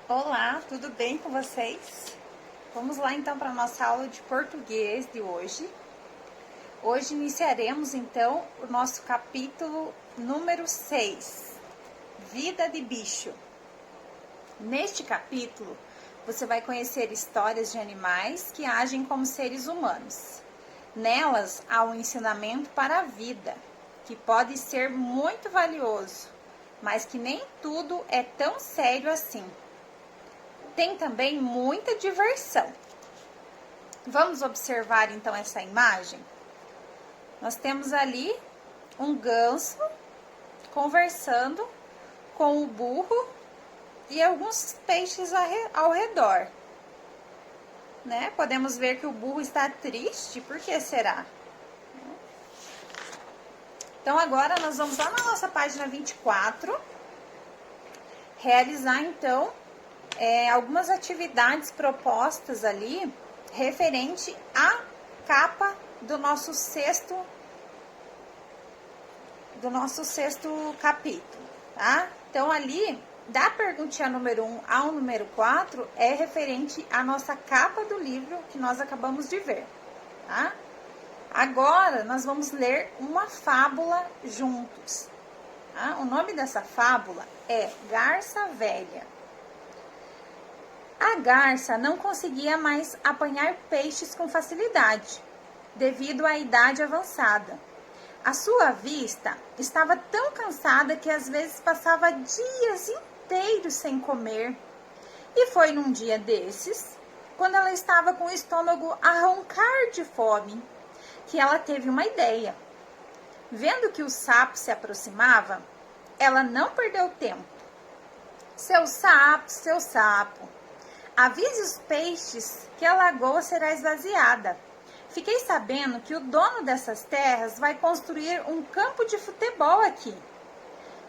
Olá, tudo bem com vocês? Vamos lá então para a nossa aula de português de hoje. Hoje iniciaremos então o nosso capítulo número 6, Vida de Bicho. Neste capítulo, você vai conhecer histórias de animais que agem como seres humanos. Nelas há um ensinamento para a vida, que pode ser muito valioso, mas que nem tudo é tão sério assim. Tem também muita diversão. Vamos observar então essa imagem? Nós temos ali um ganso conversando com o burro e alguns peixes ao redor. Né? Podemos ver que o burro está triste, por que será? Então agora nós vamos lá na nossa página 24, realizar então algumas atividades propostas ali referente à capa do nosso sexto capítulo, tá? Então ali da perguntinha número 1 ao número 4 é referente à nossa capa do livro que nós acabamos de ver, tá? Agora nós vamos ler uma fábula juntos, tá? O nome dessa fábula é Garça Velha. A garça não conseguia mais apanhar peixes com facilidade, devido à idade avançada. A sua vista estava tão cansada que às vezes passava dias inteiros sem comer. E foi num dia desses, quando ela estava com o estômago a roncar de fome, que ela teve uma ideia. Vendo que o sapo se aproximava, ela não perdeu tempo. Seu sapo, avise os peixes que a lagoa será esvaziada. Fiquei sabendo que o dono dessas terras vai construir um campo de futebol aqui.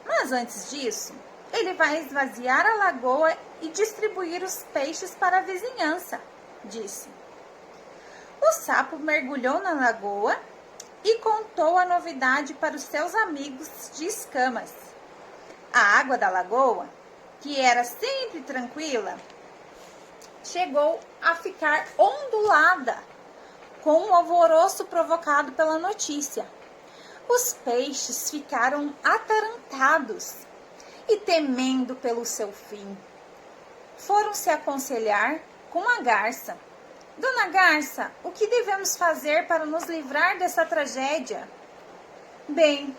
Mas antes disso, ele vai esvaziar a lagoa e distribuir os peixes para a vizinhança, disse. O sapo mergulhou na lagoa e contou a novidade para os seus amigos de escamas. A água da lagoa, que era sempre tranquila, chegou a ficar ondulada com o alvoroço provocado pela notícia. Os peixes ficaram atarantados e, temendo pelo seu fim, foram se aconselhar com a garça. Dona Garça, o que devemos fazer para nos livrar dessa tragédia? Bem,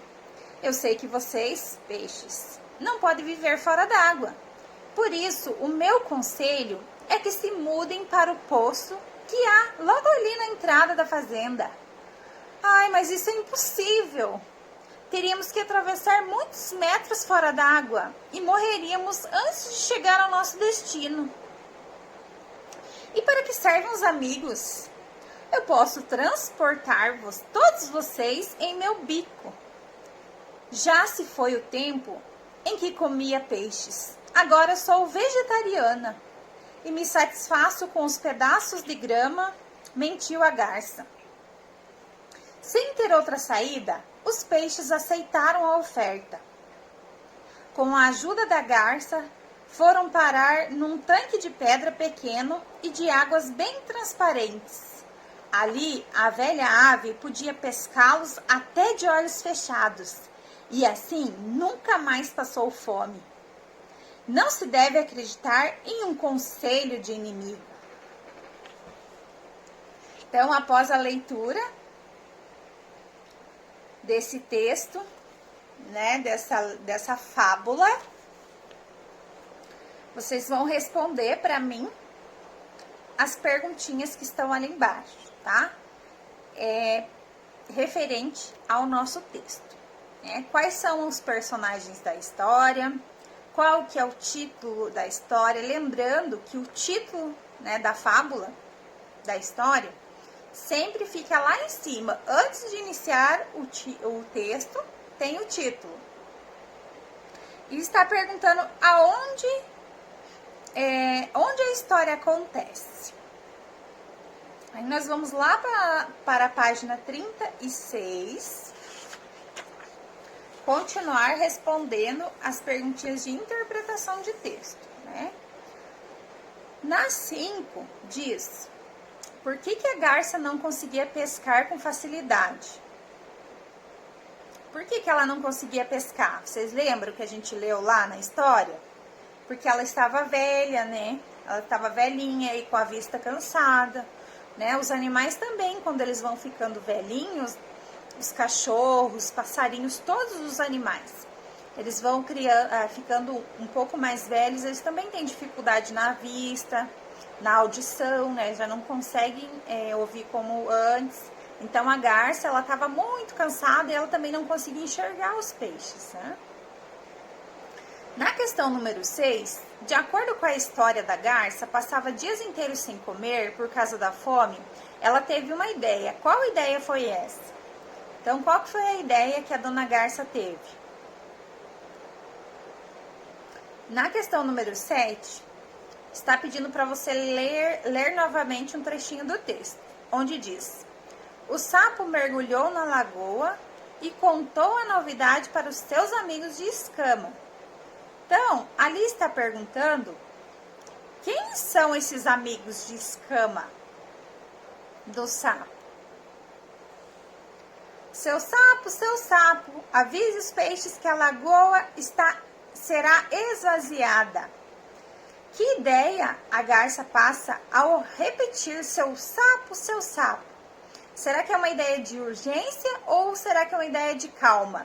eu sei que vocês, peixes, não podem viver fora d'água. Por isso, o meu conselho é que se mudem para o poço que há logo ali na entrada da fazenda. Ai, mas isso é impossível. Teríamos que atravessar muitos metros fora d'água e morreríamos antes de chegar ao nosso destino. E para que servem os amigos? Eu posso transportar-vos, todos vocês, em meu bico. Já se foi o tempo em que comia peixes. Agora sou vegetariana e me satisfaço com os pedaços de grama, mentiu a garça. Sem ter outra saída, os peixes aceitaram a oferta. Com a ajuda da garça, foram parar num tanque de pedra pequeno e de águas bem transparentes. Ali, a velha ave podia pescá-los até de olhos fechados, e assim nunca mais passou fome. Não se deve acreditar em um conselho de inimigo. Então, após a leitura desse texto, né, dessa fábula, vocês vão responder para mim as perguntinhas que estão ali embaixo, tá? Referente ao nosso texto. Quais são os personagens da história? Qual que é o título da história? Lembrando que o título, né, da fábula, da história, sempre fica lá em cima. Antes de iniciar o texto, tem o título. E está perguntando onde a história acontece. Aí nós vamos lá para a página 36. Continuar respondendo as perguntinhas de interpretação de texto, né? Na 5, diz: por que a garça não conseguia pescar com facilidade? Por que ela não conseguia pescar? Vocês lembram que a gente leu lá na história? Porque ela estava velha, né? Ela estava velhinha e com a vista cansada, né? Os animais também, quando eles vão ficando velhinhos, os cachorros, os passarinhos, todos os animais, eles vão ficando um pouco mais velhos, eles também têm dificuldade na vista, na audição, né? Já não conseguem ouvir como antes. Então a garça, ela estava muito cansada e ela também não conseguia enxergar os peixes, né? Na questão número 6, de acordo com a história da garça, passava dias inteiros sem comer por causa da fome. Ela teve uma ideia. Qual ideia foi essa? Então, qual que foi a ideia que a dona Garça teve? Na questão número 7, está pedindo para você ler novamente um trechinho do texto, onde diz: o sapo mergulhou na lagoa e contou a novidade para os seus amigos de escama. Então, ali está perguntando: quem são esses amigos de escama do sapo? Seu sapo, avise os peixes que a lagoa será esvaziada. Que ideia a garça passa ao repetir seu sapo, seu sapo? Será que é uma ideia de urgência ou será que é uma ideia de calma?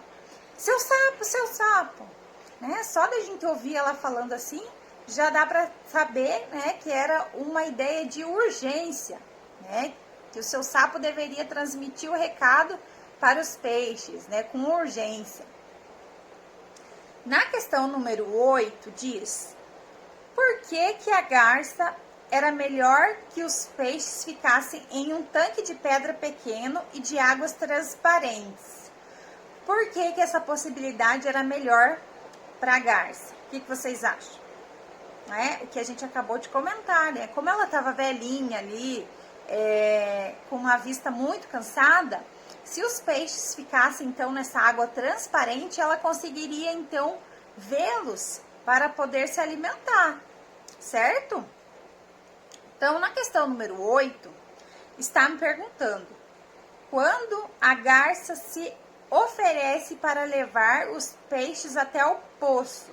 Seu sapo, né? Só da gente ouvir ela falando assim, já dá para saber, né, que era uma ideia de urgência, né? Que o seu sapo deveria transmitir o recado para os peixes, né, com urgência. Na questão número 8, diz: por que a garça era melhor que os peixes ficassem em um tanque de pedra pequeno e de águas transparentes? Por que essa possibilidade era melhor para a garça? O que vocês acham? O que a gente acabou de comentar, né? Como ela estava velhinha ali, com uma vista muito cansada, se os peixes ficassem então nessa água transparente, ela conseguiria então vê-los para poder se alimentar, certo? Então, na questão número 8, está me perguntando: quando a garça se oferece para levar os peixes até o poço,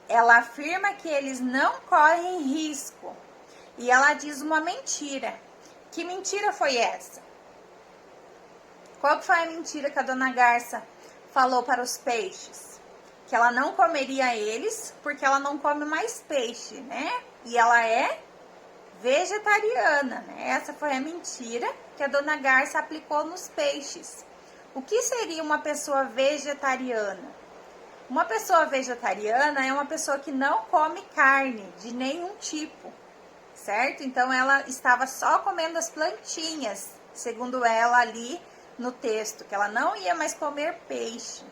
ela afirma que eles não correm risco e ela diz uma mentira. Que mentira foi essa? Qual foi a mentira que a dona Garça falou para os peixes? Que ela não comeria eles porque ela não come mais peixe, né? E ela é vegetariana, né? Essa foi a mentira que a dona Garça aplicou nos peixes. O que seria uma pessoa vegetariana? Uma pessoa vegetariana é uma pessoa que não come carne de nenhum tipo, certo? Então ela estava só comendo as plantinhas, segundo ela ali no texto, que ela não ia mais comer peixe.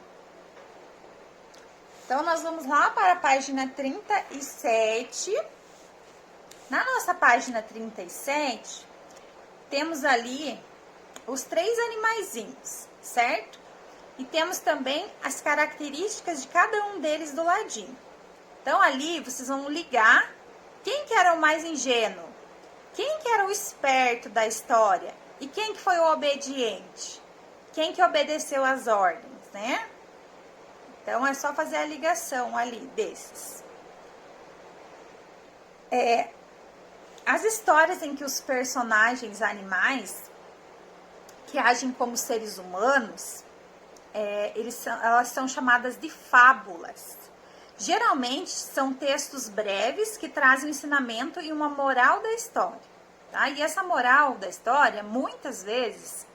Então nós vamos lá para a página 37. Na nossa página 37, temos ali os 3 animaizinhos, certo? E temos também as características de cada um deles do ladinho. Então ali vocês vão ligar quem que era o mais ingênuo, quem que era o esperto da história e quem que foi o obediente, quem que obedeceu às ordens, né? Então é só fazer a ligação ali desses. As histórias em que os personagens animais que agem como seres humanos, elas são chamadas de fábulas. Geralmente são textos breves que trazem um ensinamento e uma moral da história. Tá? E essa moral da história, muitas vezes,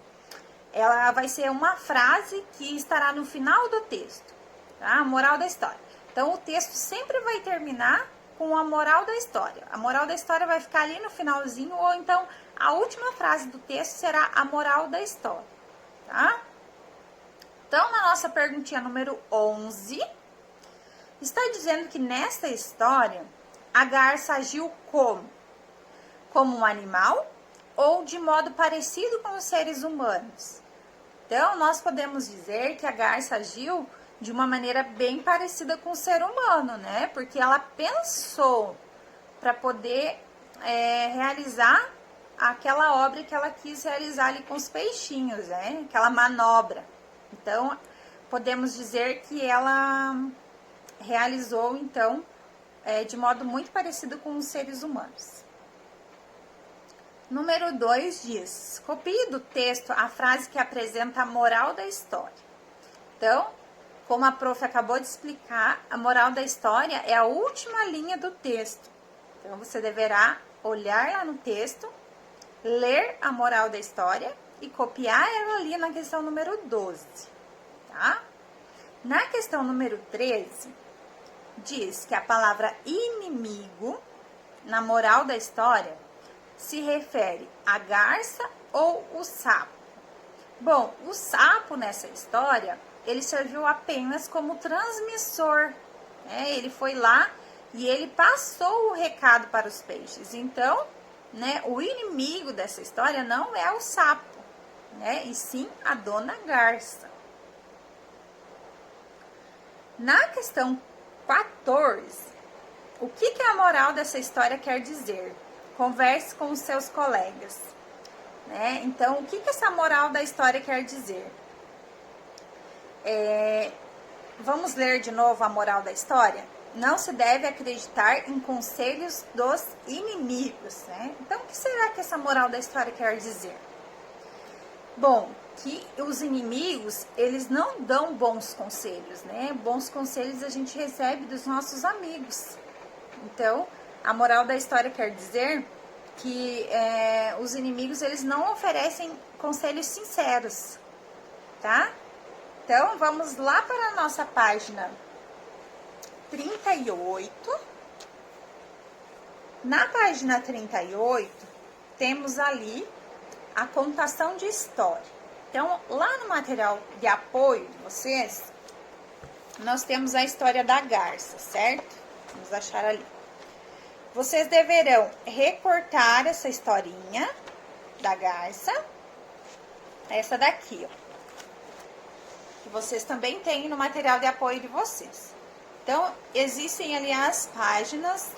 ela vai ser uma frase que estará no final do texto. Tá? A moral da história. Então o texto sempre vai terminar com a moral da história. A moral da história vai ficar ali no finalzinho, ou então a última frase do texto será a moral da história. Tá? Então, na nossa perguntinha número 11, está dizendo que nesta história, a garça agiu como? Como um animal ou de modo parecido com os seres humanos? Então, nós podemos dizer que a garça agiu de uma maneira bem parecida com o ser humano, né? Porque ela pensou para poder realizar aquela obra que ela quis realizar ali com os peixinhos, né? Aquela manobra. Então, podemos dizer que ela realizou, então, de modo muito parecido com os seres humanos. Número 2 diz: copie do texto a frase que apresenta a moral da história. Então, como a prof acabou de explicar, a moral da história é a última linha do texto. Então, você deverá olhar lá no texto, ler a moral da história e copiar ela ali na questão número 12, tá? Na questão número 13, diz que a palavra inimigo, na moral da história, se refere à garça ou o sapo. Bom, o sapo nessa história, ele serviu apenas como transmissor, né? Ele foi lá e ele passou o recado para os peixes. Então, né, o inimigo dessa história não é o sapo, né, e sim a dona garça. Na questão 14, o que a moral dessa história quer dizer? Converse com os seus colegas, né? Então, o que essa moral da história quer dizer? Vamos ler de novo a moral da história? Não se deve acreditar em conselhos dos inimigos, né? Então, o que será que essa moral da história quer dizer? Bom, que os inimigos, eles não dão bons conselhos, né? Bons conselhos a gente recebe dos nossos amigos. Então, a moral da história quer dizer que os inimigos, eles não oferecem conselhos sinceros, tá? Então, vamos lá para a nossa página 38. Na página 38, temos ali a contação de história. Então, lá no material de apoio de vocês, nós temos a história da garça, certo? Vamos achar ali. Vocês deverão recortar essa historinha da garça, essa daqui, ó, que vocês também têm no material de apoio de vocês. Então, existem ali as páginas,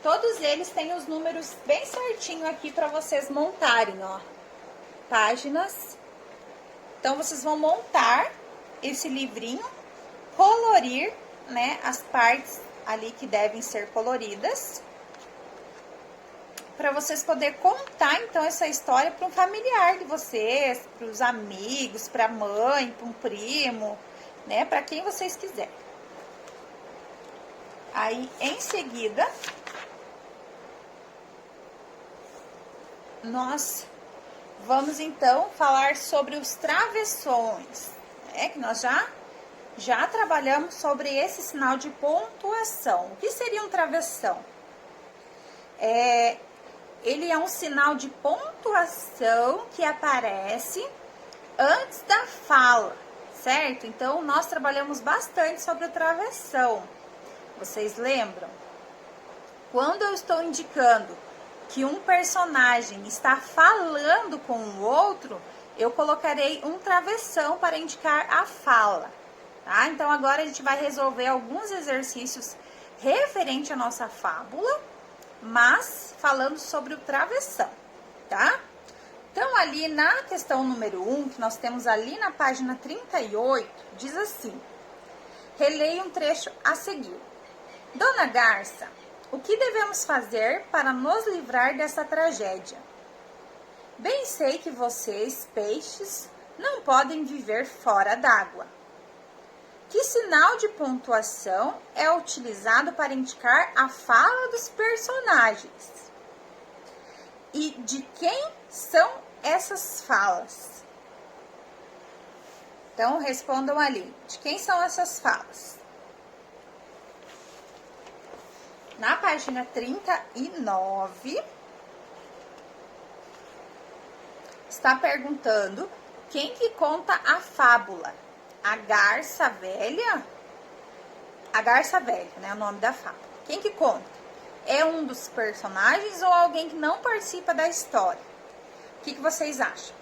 todos eles têm os números bem certinho aqui para vocês montarem, ó. Páginas. Então, vocês vão montar esse livrinho, colorir, né, as partes ali que devem ser coloridas, para vocês poderem contar, então, essa história para um familiar de vocês, para os amigos, para a mãe, para um primo, né, para quem vocês quiserem. Aí, em seguida, nós vamos, então, falar sobre os travessões, né, que nós já trabalhamos sobre esse sinal de pontuação. O que seria um travessão? Ele é um sinal de pontuação que aparece antes da fala, certo? Então, nós trabalhamos bastante sobre o travessão. Vocês lembram? Quando eu estou indicando que um personagem está falando com o outro, eu colocarei um travessão para indicar a fala, tá? Então, agora a gente vai resolver alguns exercícios referente à nossa fábula, mas falando sobre o travessão, tá? Então, ali na questão número 1, que nós temos ali na página 38, diz assim: releia um trecho a seguir. Dona Garça, o que devemos fazer para nos livrar dessa tragédia? Bem sei que vocês, peixes, não podem viver fora d'água. Que sinal de pontuação é utilizado para indicar a fala dos personagens? E de quem são essas falas? Então, respondam ali. De quem são essas falas? Na página 39, está perguntando quem que conta a fábula. A garça velha? A garça velha, né? É o nome da fábula. Quem que conta? É um dos personagens ou alguém que não participa da história? O que vocês acham?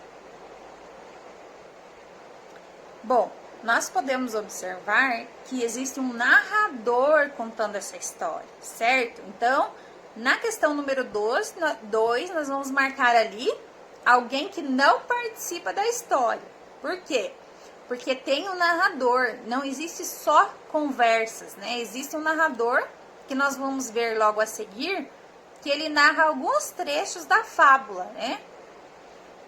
Bom, nós podemos observar que existe um narrador contando essa história, certo? Então, Na questão número 2, nós vamos marcar ali alguém que não participa da história. Por quê? Porque tem um narrador, não existe só conversas, né? Existe um narrador, que nós vamos ver logo a seguir, que ele narra alguns trechos da fábula, né?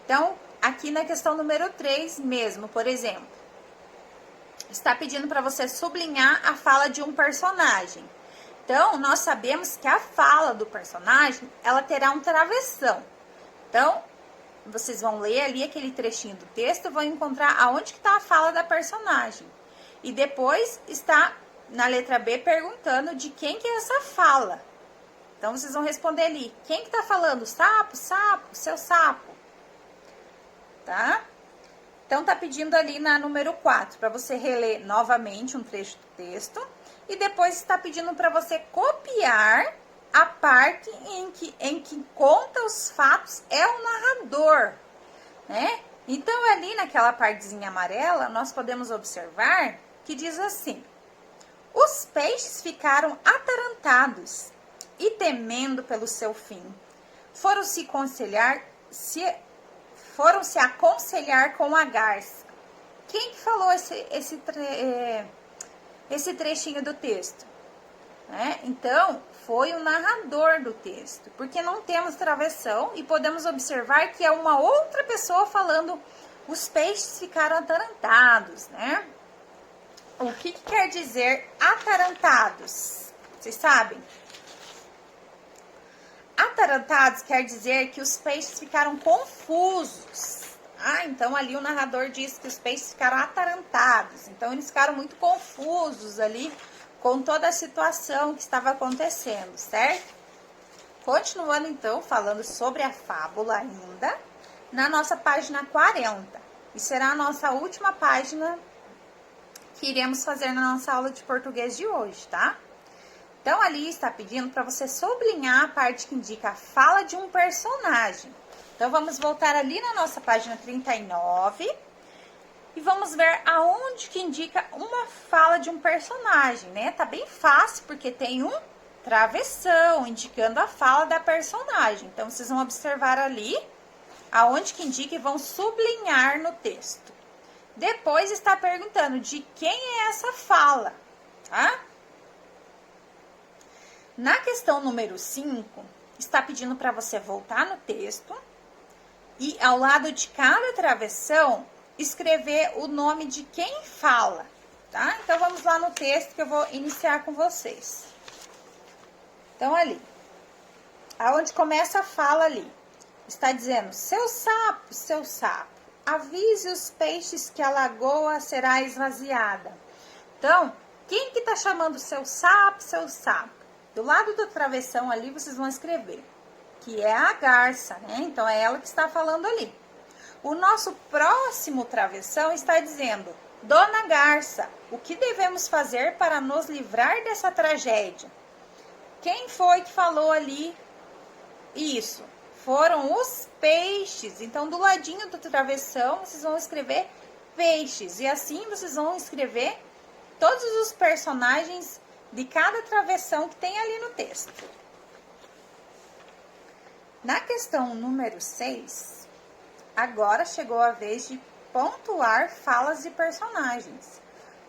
Então, aqui na questão número 3 mesmo, por exemplo, está pedindo para você sublinhar a fala de um personagem. Então, nós sabemos que a fala do personagem, ela terá um travessão. Então, vocês vão ler ali aquele trechinho do texto e vão encontrar aonde que está a fala da personagem. E depois está na letra B perguntando de quem que é essa fala. Então, vocês vão responder ali, quem que está falando? Sapo, sapo, seu sapo. Tá? Então, tá pedindo ali na número 4, para você reler novamente um trecho do texto. E depois está pedindo para você copiar a parte em que conta os fatos é o narrador, né? Então, ali naquela partezinha amarela, nós podemos observar que diz assim: os peixes ficaram atarantados e temendo pelo seu fim, foram se aconselhar com a garça. Quem que falou esse trechinho do texto? Então, foi o narrador do texto, porque não temos travessão e podemos observar que é uma outra pessoa falando, os peixes ficaram atarantados, né? O que quer dizer atarantados? Vocês sabem? Atarantados quer dizer que os peixes ficaram confusos. Então ali o narrador diz que os peixes ficaram atarantados. Então eles ficaram muito confusos ali com toda a situação que estava acontecendo, certo? Continuando então, falando sobre a fábula ainda, na nossa página 40. E será a nossa última página que iremos fazer na nossa aula de português de hoje, tá? Então, ali está pedindo para você sublinhar a parte que indica a fala de um personagem. Então, vamos voltar ali na nossa página 39 e vamos ver aonde que indica uma fala de um personagem, né? Tá bem fácil, porque tem um travessão indicando a fala da personagem. Então, vocês vão observar ali aonde que indica e vão sublinhar no texto. Depois está perguntando de quem é essa fala, tá? Na questão número 5, está pedindo para você voltar no texto e ao lado de cada travessão escrever o nome de quem fala, tá? Então, vamos lá no texto que eu vou iniciar com vocês. Então, ali, aonde começa a fala ali, está dizendo, seu sapo, avise os peixes que a lagoa será esvaziada. Então, quem que tá chamando seu sapo, seu sapo? Do lado do travessão ali, vocês vão escrever, que é a garça, né? Então, é ela que está falando ali. O nosso próximo travessão está dizendo, Dona Garça, o que devemos fazer para nos livrar dessa tragédia? Quem foi que falou ali isso? Foram os peixes. Então, do ladinho do travessão, vocês vão escrever peixes. E assim, vocês vão escrever todos os personagens de cada travessão que tem ali no texto. Na questão número 6, agora chegou a vez de pontuar falas de personagens.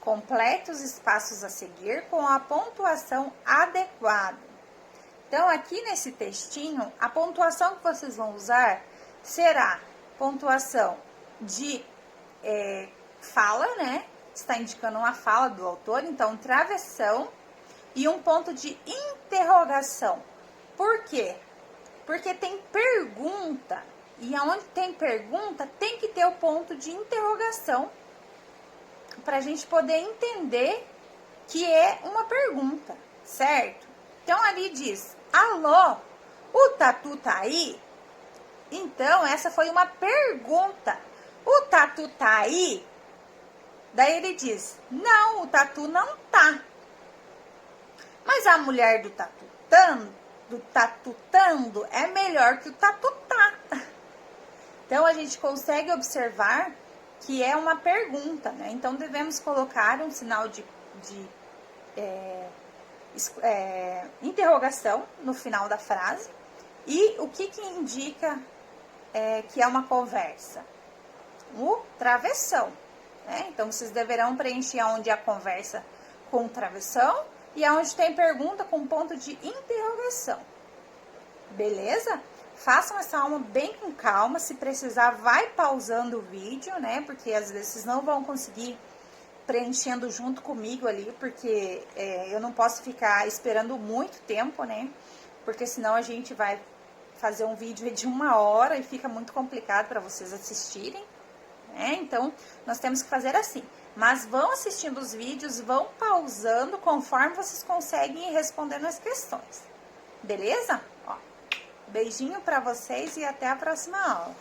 Complete os espaços a seguir com a pontuação adequada. Então, aqui nesse textinho, a pontuação que vocês vão usar será pontuação de fala, né? Está indicando uma fala do autor, então, travessão e um ponto de interrogação. Por quê? Porque tem pergunta, e aonde tem pergunta, tem que ter o ponto de interrogação, para a gente poder entender que é uma pergunta, certo? Então, ali diz, alô, o tatu tá aí? Então, essa foi uma pergunta. O tatu tá aí? Daí ele diz, não, o tatu não tá. Mas a mulher do tatutando é melhor que o tatu tá. Então, a gente consegue observar que é uma pergunta, né? Então, devemos colocar um sinal de interrogação no final da frase. E o que indica que é uma conversa? O travessão, né? Então, vocês deverão preencher onde há conversa com travessão e aonde tem pergunta com ponto de interrogação. Beleza? Façam essa aula bem com calma. Se precisar, vai pausando o vídeo, né? Porque às vezes vocês não vão conseguir preenchendo junto comigo ali, porque eu não posso ficar esperando muito tempo, né? Porque senão a gente vai fazer um vídeo de 1 hora e fica muito complicado para vocês assistirem, né? Então, nós temos que fazer assim. Mas vão assistindo os vídeos, vão pausando conforme vocês conseguem ir respondendo as questões. Beleza? Ó, beijinho para vocês e até a próxima aula.